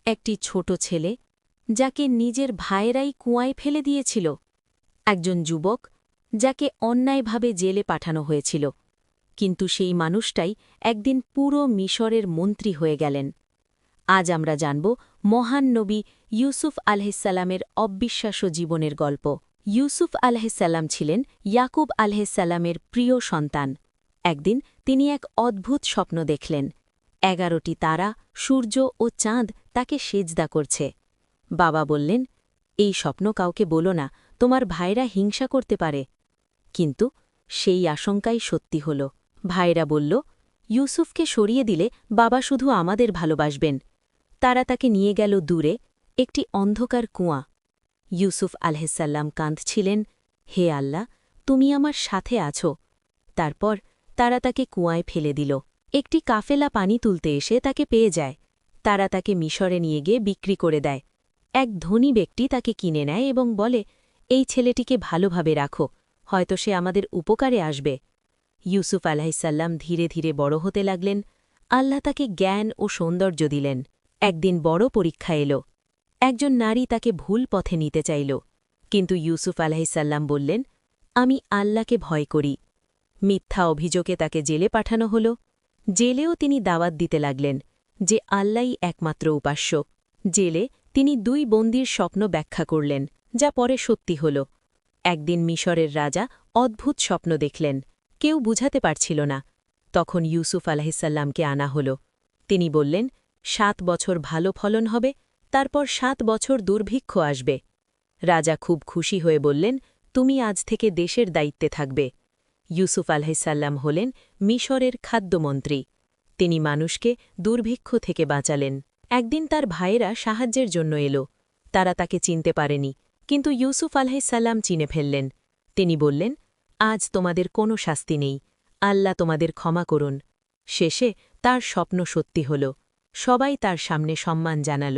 একটি ছোট ছেলে যাকে নিজের ভাইয়েরাই কুয়ায় ফেলে দিয়েছিল, একজন যুবক যাকে অন্যায়ভাবে জেলে পাঠানো হয়েছিল, কিন্তু সেই মানুষটাই একদিন পুরো মিশরের মন্ত্রী হয়ে গেলেন। আজ আমরা জানব মহান নবী ইউসুফ আলহিসাল্লামের অবিশ্বাস্য জীবনের গল্প। ইউসুফ আলহিসাল্লাম ছিলেন ইয়াকুব আলহিসাল্লামের প্রিয় সন্তান। একদিন তিনি এক অদ্ভুত স্বপ্ন দেখলেন। 11টি তারা, সূর্য ও চাঁদ তাকে সেজদা করছে। বাবা বললেন, এই স্বপ্ন কাউকে বলো না, তোমার ভাইরা হিংসা করতে পারে। কিন্তু সেই আশঙ্কাই সত্যি হল। ভাইরা বলল, ইউসুফকে সরিয়ে দিলে বাবা শুধু আমাদের ভালোবাসবেন। তারা তাকে নিয়ে গেল দূরে, একটি অন্ধকার কুয়া। ইউসুফ আলহিসাল্লাম কাঁদছিলেন, হে আল্লাহ, তুমি আমার সাথে আছো। তারপর তারা তাকে কুয়ায় ফেলে দিল। একটি কাফেলা পানি তুলতে এসে তাকে পেয়ে যায়। তারা তাকে মিশরে নিয়ে গিয়ে বিক্রি করে দেয়। এক ধনী ব্যক্তি তাকে কিনে নেয় এবং বলে, এই ছেলেটিকে ভালোভাবে রাখো, হয়তো সে আমাদের উপকারে আসবে। ইউসুফ আলাহিসাল্লাম ধীরে ধীরে বড় হতে লাগলেন। আল্লাহ তাকে জ্ঞান ও সৌন্দর্য দিলেন। একদিন বড় পরীক্ষা এল। একজন নারী তাকে ভুল পথে নিতে চাইল, কিন্তু ইউসুফ আলাহিসাল্লাম বললেন, আমি আল্লাহকে ভয় করি। মিথ্যা অভিযোগে তাকে জেলে পাঠানো হল। জেলেও তিনি দাওয়াত দিতে লাগলেন যে আল্লাহই একমাত্র উপাস্য। জেলে তিনি 2 বন্দীর স্বপ্ন ব্যাখ্যা করলেন, যা পরে সত্যি হল। একদিন মিশরের রাজা অদ্ভুত স্বপ্ন দেখলেন, কেউ বুঝাতে পারছিল না। তখন ইউসুফ আলাহিসাল্লামকে আনা হল। তিনি বললেন, 7 বছর ভালো ফলন হবে, তারপর 7 বছর দুর্ভিক্ষ আসবে। রাজা খুব খুশি হয়ে বললেন, তুমি আজ থেকে দেশের দায়িত্বে থাকবে। ইউসুফ আলাহিসাল্লাম হলেন মিশরের খাদ্যমন্ত্রী। তিনি মানুষকে দুর্ভিক্ষ থেকে বাঁচালেন। একদিন তার ভাইয়েরা সাহায্যের জন্য এলো। তারা তাকে চিনতে পারেনি, কিন্তু ইউসুফ আলাহিসাল্লাম চিনে ফেললেন। তিনি বললেন, আজ তোমাদের কোনো শাস্তি নেই, আল্লাহ তোমাদের ক্ষমা করুন। শেষে তার স্বপ্ন সত্যি হল। সবাই তার সামনে সম্মান জানাল।